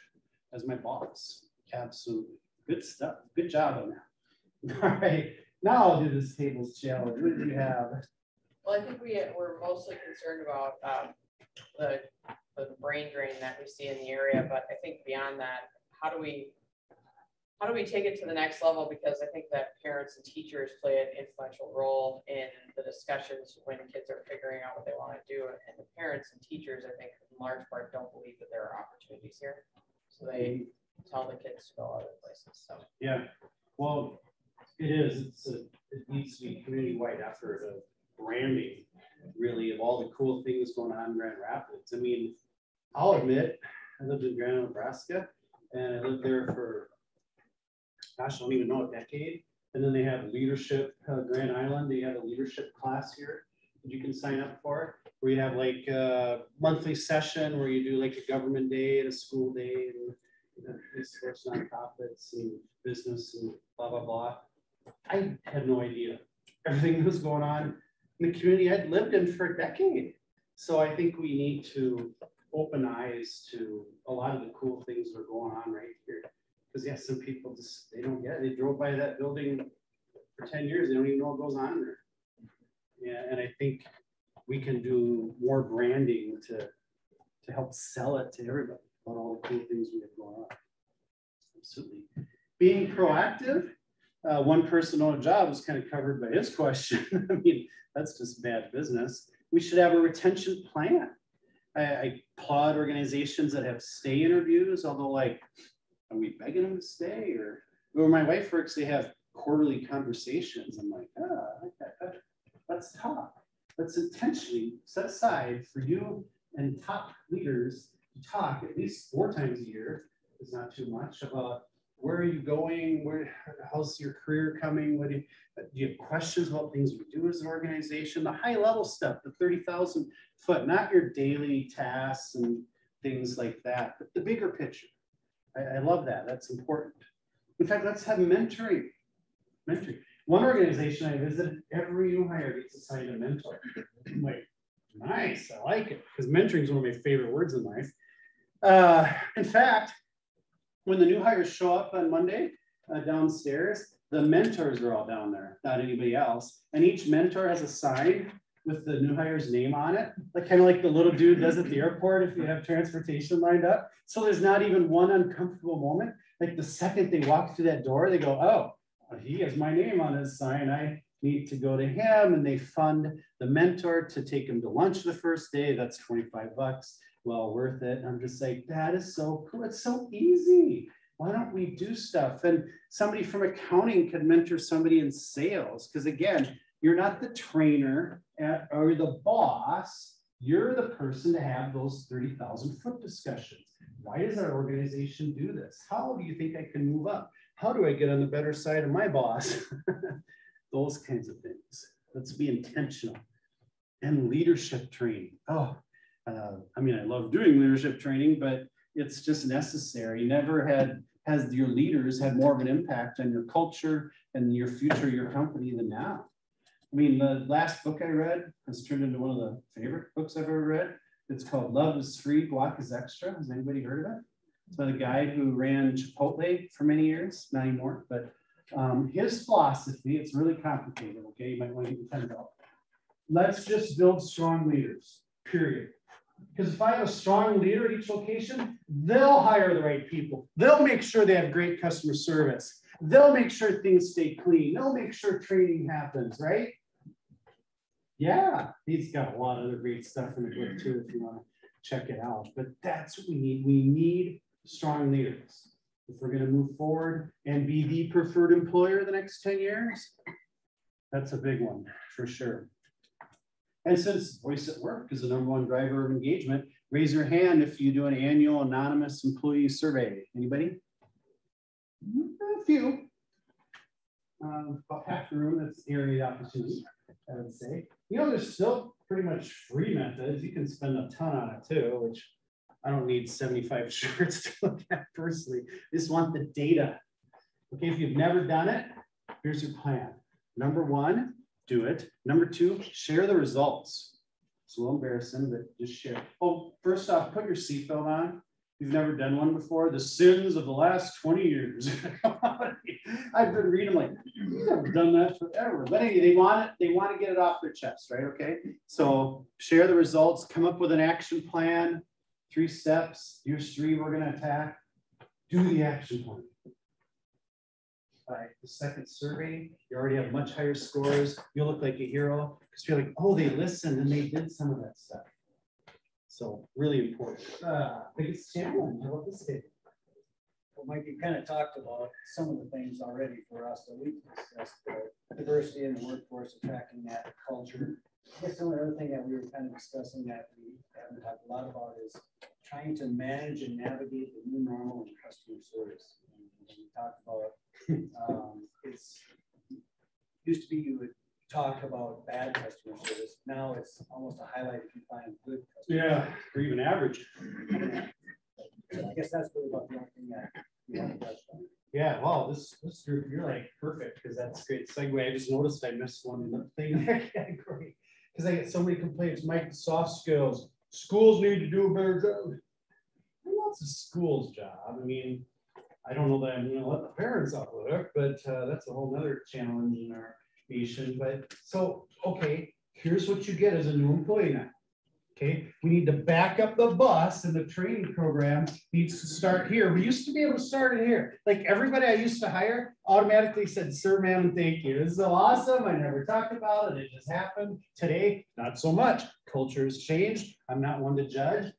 as my boss. Absolutely. Good stuff. Good job on that. All right. Now I'll do this tables challenge. What do you have? Well, I think we're mostly concerned about the brain drain that we see in the area, but I think beyond that, how do we take it to the next level? Because I think that parents and teachers play an influential role in the discussions when kids are figuring out what they want to do. And the parents and teachers, I think, in large part, don't believe that there are opportunities here. So they tell the kids to go other places. So yeah, well, it is. It needs to be a community-wide effort of branding, really, of all the cool things going on in Grand Rapids. I mean, I'll admit, I lived in Grand, Nebraska, and I lived there for, gosh, I don't even know, a decade. And then they have leadership, Grand Island, they have a leadership class here that you can sign up for, where you have like a monthly session where you do like a government day and a school day and sports nonprofits and business and blah, blah, blah. I had no idea everything that was going on in the community I'd lived in for a decade. So I think we need to open eyes to a lot of the cool things that are going on right here. Because yes, some people just, they don't get it. They drove by that building for 10 years. They don't even know what goes on there. Yeah, and I think we can do more branding to help sell it to everybody about all the cool things we have going on. Absolutely. Being proactive, one person on a job was kind of covered by his question. I mean, that's just bad business. We should have a retention plan. I applaud organizations that have stay interviews, although like, are we begging them to stay? Or where my wife works, they have quarterly conversations. I'm like, let's talk. Let's intentionally set aside for you and top leaders to talk at least 4 times a year. It's not too much about where are you going? How's your career coming? Do you have questions about things we do as an organization? The high level stuff, the 30,000 foot, not your daily tasks and things like that, but the bigger picture. I love that. That's important. In fact, let's have mentoring. One organization I visited, every new hire gets assigned a mentor. I'm like, nice, I like it. Because mentoring is one of my favorite words in life. In fact, when the new hires show up on Monday downstairs, the mentors are all down there, not anybody else. And each mentor has a sign with the new hire's name on it, like kind of like the little dude does at the airport if you have transportation lined up. So there's not even one uncomfortable moment. Like the second they walk through that door, they go, oh, he has my name on his sign. I need to go to him. And they fund the mentor to take him to lunch the first day. That's $25. Well worth it. I'm just like, that is so cool. It's so easy. Why don't we do stuff? And somebody from accounting could mentor somebody in sales. Because again, you're not the trainer or the boss. You're the person to have those 30,000 foot discussions. Why does our organization do this? How do you think I can move up? How do I get on the better side of my boss? Those kinds of things. Let's be intentional. And leadership training. I mean, I love doing leadership training, but it's just necessary. Never has your leaders had more of an impact on your culture and your future, your company than now. I mean, the last book I read has turned into one of the favorite books I've ever read. It's called Love is Free, Guac is Extra. Has anybody heard of it? It's by the guy who ran Chipotle for many years, not anymore, but his philosophy, it's really complicated, okay? You might want to get your pen out. Let's just build strong leaders, period. Because if I have a strong leader at each location, they'll hire the right people. They'll make sure they have great customer service. They'll make sure things stay clean. They'll make sure training happens, right? Yeah, he's got a lot of other great stuff in the book too, if you want to check it out. But that's what we need. We need strong leaders. If we're going to move forward and be the preferred employer the next 10 years, that's a big one for sure. And since voice at work is the #1 driver of engagement, raise your hand if you do an annual anonymous employee survey. Anybody? A few. About half the room, that's area opportunity, I would say. You know, there's still pretty much free methods. You can spend a ton on it too, which I don't need 75 shirts to look at personally. I just want the data. Okay, if you've never done it, here's your plan. #1, do it. #2, share the results. It's a little embarrassing, but just share. Oh, first off, put your seatbelt on. You've never done one before. The sins of the last 20 years. I've been reading like, you've never done that forever. But anyway, they want to get it off their chest, right? Okay. So share the results, come up with an action plan, 3 steps. Here's 3 we're going to attack. Do the action plan. By the second survey, you already have much higher scores. You'll look like a hero because you're like, oh, they listened and they did some of that stuff. So really important. Biggest challenge, how about this day? Well, Mike, you kind of talked about some of the things already for us that we discussed, diversity in the workforce, attracting that culture. I guess the only other thing that we were kind of discussing that we haven't talked a lot about is trying to manage and navigate the new normal in customer service. And we talked about it's used to be you would talk about bad customer service. Now it's almost a highlight if you find good customer service. Or even average. I guess that's really about the only thing that you want to touch on. Yeah, wow, this group, you're like perfect because that's a great segue. I just noticed I missed one thing in that category because I get so many complaints. Mike, soft skills. Schools need to do a better job. What's a school's job? I mean, I don't know that I'm going to let the parents off the hook, but that's a whole nother challenge in our nation. But so, okay, here's what you get as a new employee now. Okay, we need to back up the bus, and the training program needs to start here. We used to be able to start it here. Like everybody I used to hire automatically said, sir, ma'am, and thank you. This is so awesome. I never talked about it. It just happened. Today, not so much. Culture has changed. I'm not one to judge,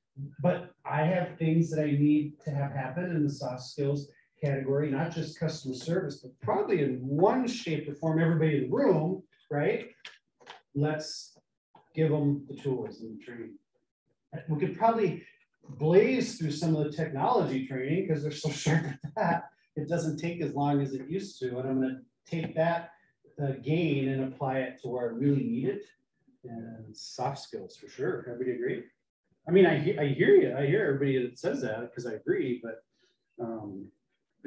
but I have things that I need to have happen in the soft skills category, not just customer service, but probably in one shape or form, everybody in the room, right? Let's give them the tools and the training. We could probably blaze through some of the technology training because they're so sharp at that. It doesn't take as long as it used to. And I'm going to take that gain and apply it to where I really need it. And soft skills for sure. Everybody agree? I mean, I hear you. I hear everybody that says that because I agree. But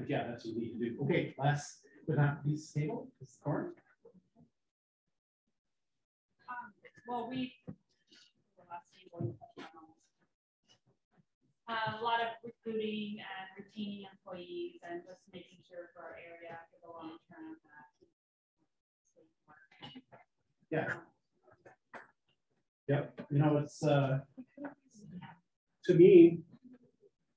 yeah, that's what we need to do. Okay, last but not least, stable is the corner. Well, a lot of recruiting and retaining employees and just making sure for our area for the long term that. Yeah. Yep. You know, it's to me,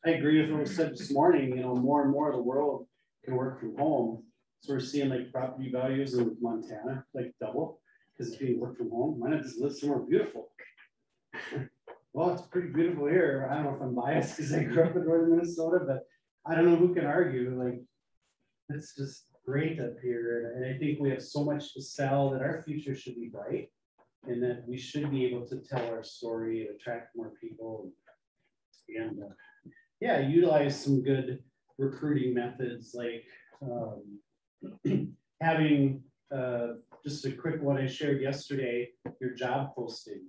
I agree with what was said this morning. You know, more and more of the world can work from home. So we're seeing like property values in Montana like double because it's being worked from home. Why not just live somewhere beautiful? Well, it's pretty beautiful here. I don't know if I'm biased because I grew up in northern Minnesota, but I don't know who can argue. Like, it's just great up here. And I think we have so much to sell that our future should be bright and that we should be able to tell our story and attract more people. And yeah, utilize some good recruiting methods like having just a quick one I shared yesterday, your job posting.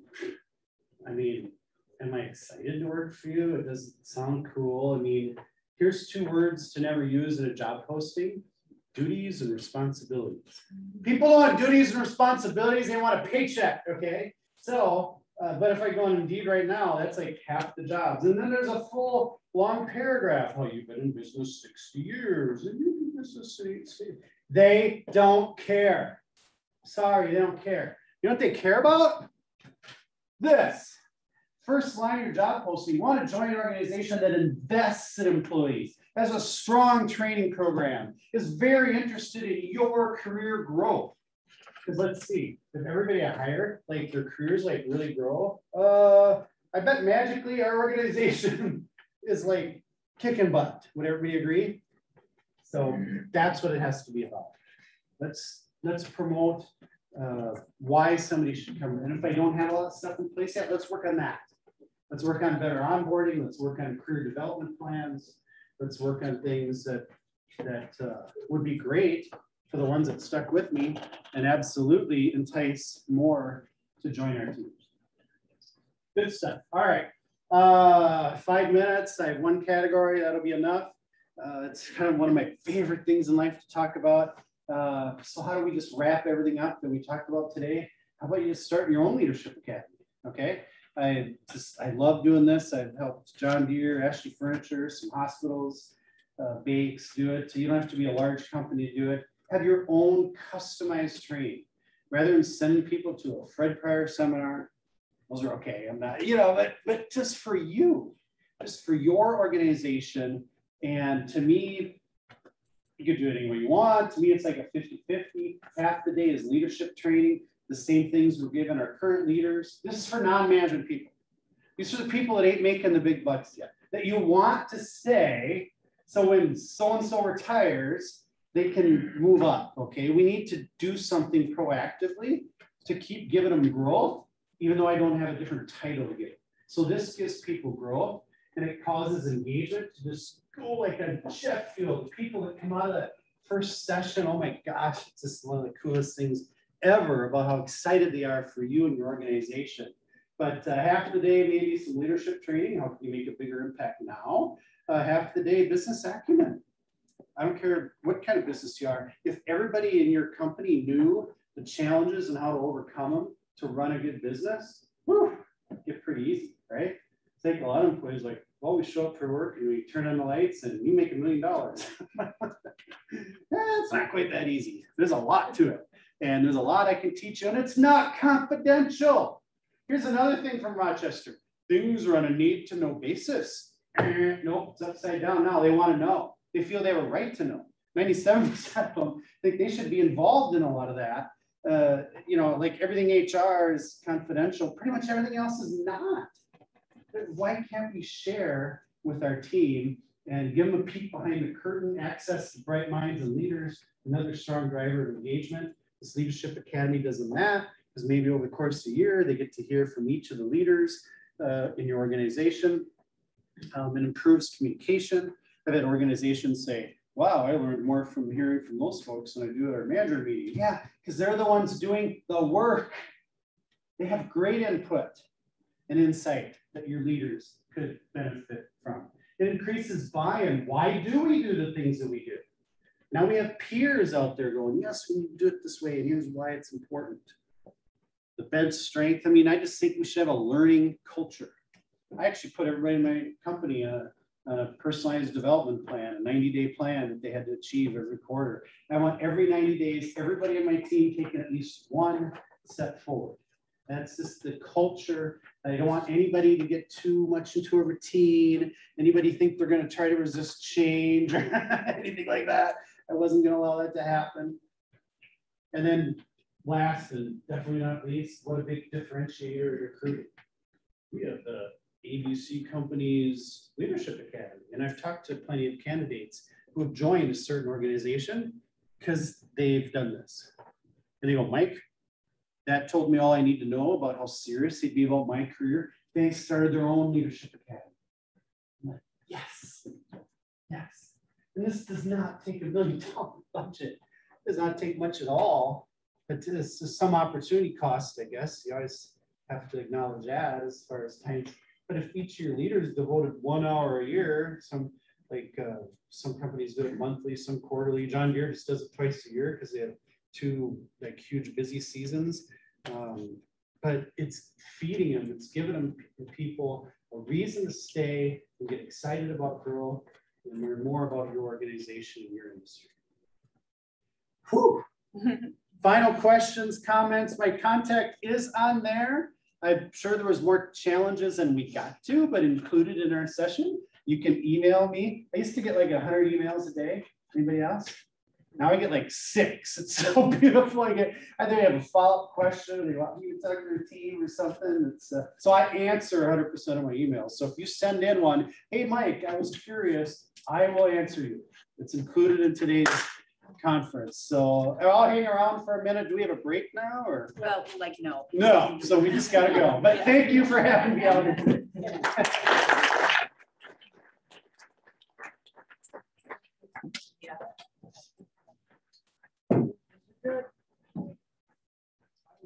I mean, am I excited to work for you? It doesn't sound cool. I mean, here's 2 words to never use in a job posting: duties and responsibilities. People don't want duties and responsibilities, they want a paycheck, okay? So, but if I go on Indeed right now, that's like half the jobs. And then there's a full long paragraph. Oh, you've been in business 60 years and you've been in business 60. They don't care. Sorry, they don't care. You know what they care about? This. First line of your job posting, you want to join an organization that invests in employees, has a strong training program, is very interested in your career growth. Because let's see, if everybody I hire, like their careers like really grow, I bet magically our organization is like kicking butt. Would everybody agree? So that's what it has to be about. Let's promote why somebody should come. And if I don't have all that stuff in place yet, let's work on that. Let's work on better onboarding. Let's work on career development plans. Let's work on things that would be great for the ones that stuck with me and absolutely entice more to join our team. Good stuff. All right. 5 minutes. I have one category. That'll be enough. It's kind of one of my favorite things in life to talk about. So how do we just wrap everything up that we talked about today? How about you just start your own leadership academy? Okay. I love doing this. I've helped John Deere, Ashley Furniture, some hospitals, Bakes do it. So you don't have to be a large company to do it. Have your own customized training. Rather than sending people to a Fred Pryor seminar, those are okay. I'm not, but just for you, just for your organization. And to me, you could do it any way you want. To me, it's like a 50-50. Half the day is leadership training. The same things we're giving our current leaders. This is for non-management people. These are the people that ain't making the big bucks yet, that you want to stay. So when so-and-so retires, they can move up, okay? We need to do something proactively to keep giving them growth, even though I don't have a different title to give. So this gives people growth, and it causes engagement to just go like a jet fuel. People that come out of that first session, oh my gosh, it's just one of the coolest things ever about how excited they are for you and your organization. But half the day, maybe some leadership training. How can you make a bigger impact now? Half the day, business acumen. I don't care what kind of business you are. If everybody in your company knew the challenges and how to overcome them to run a good business, whew, it'd get pretty easy, right? I think a lot of employees like, well, we show up for work and we turn on the lights and you make $1 million. It's not quite that easy. There's a lot to it. And there's a lot I can teach you, and it's not confidential. Here's another thing from Rochester. Things are on a need to know basis. Nope, it's upside down now. They want to know. They feel they have a right to know. 97% of them think they should be involved in a lot of that. Like everything HR is confidential. Pretty much everything else is not. Why can't we share with our team and give them a peek behind the curtain, access to bright minds and leaders, another strong driver of engagement? This Leadership Academy does that, because maybe over the course of the year, they get to hear from each of the leaders in your organization. It improves communication. I've had organizations say, wow, I learned more from hearing from those folks than I do at our manager meeting. Yeah, because they're the ones doing the work. They have great input and insight that your leaders could benefit from. It increases buy-in. Why do we do the things that we do? Now we have peers out there going, yes, we need to do it this way, and here's why it's important. The bench strength. I mean, I just think we should have a learning culture. I actually put everybody in my company on a personalized development plan, a 90-day plan that they had to achieve every quarter. I want every 90 days, everybody on my team taking at least one step forward. That's just the culture. I don't want anybody to get too much into a routine. Anybody think they're going to try to resist change or anything like that. I wasn't going to allow that to happen. And then last and definitely not least, what a big differentiator in recruiting. We have the ABC Company's Leadership Academy. And I've talked to plenty of candidates who have joined a certain organization because they've done this. And they go, Mike, that told me all I need to know about how serious they'd be about my career. They started their own Leadership Academy. I'm like, yes, yes. And this does not take $1 million budget. It does not take much at all, but this is some opportunity cost, I guess. You always have to acknowledge that as far as time. But if each of your leaders devoted 1 hour a year, some companies do it monthly, some quarterly. John Deere just does it twice a year because they have 2 like huge busy seasons. But it's feeding them, it's giving them people a reason to stay and get excited about growth and learn more about your organization and your industry. Whew. Final questions, comments. My contact is on there. I'm sure there was more challenges than we got to, but included in our session. You can email me. I used to get like 100 emails a day. Anybody else? Now I get like 6. It's so beautiful. I think I have a follow-up question, or they want me to talk to their team or something. It's so I answer 100% of my emails. So if you send in one, hey Mike, I was curious, I will answer you. It's included in today's conference. So I'll hang around for a minute. Do we have a break now, or? Well, like, no. No, so we just gotta go. But thank you for having me out here today.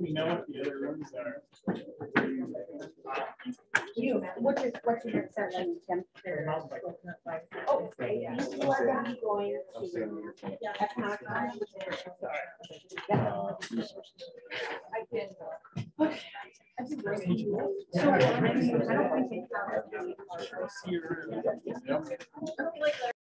We know what the other rooms are. What's your next session, Tim? Oh, yeah. You are gonna be going to economic. I can. Okay. I just really- So, I don't think.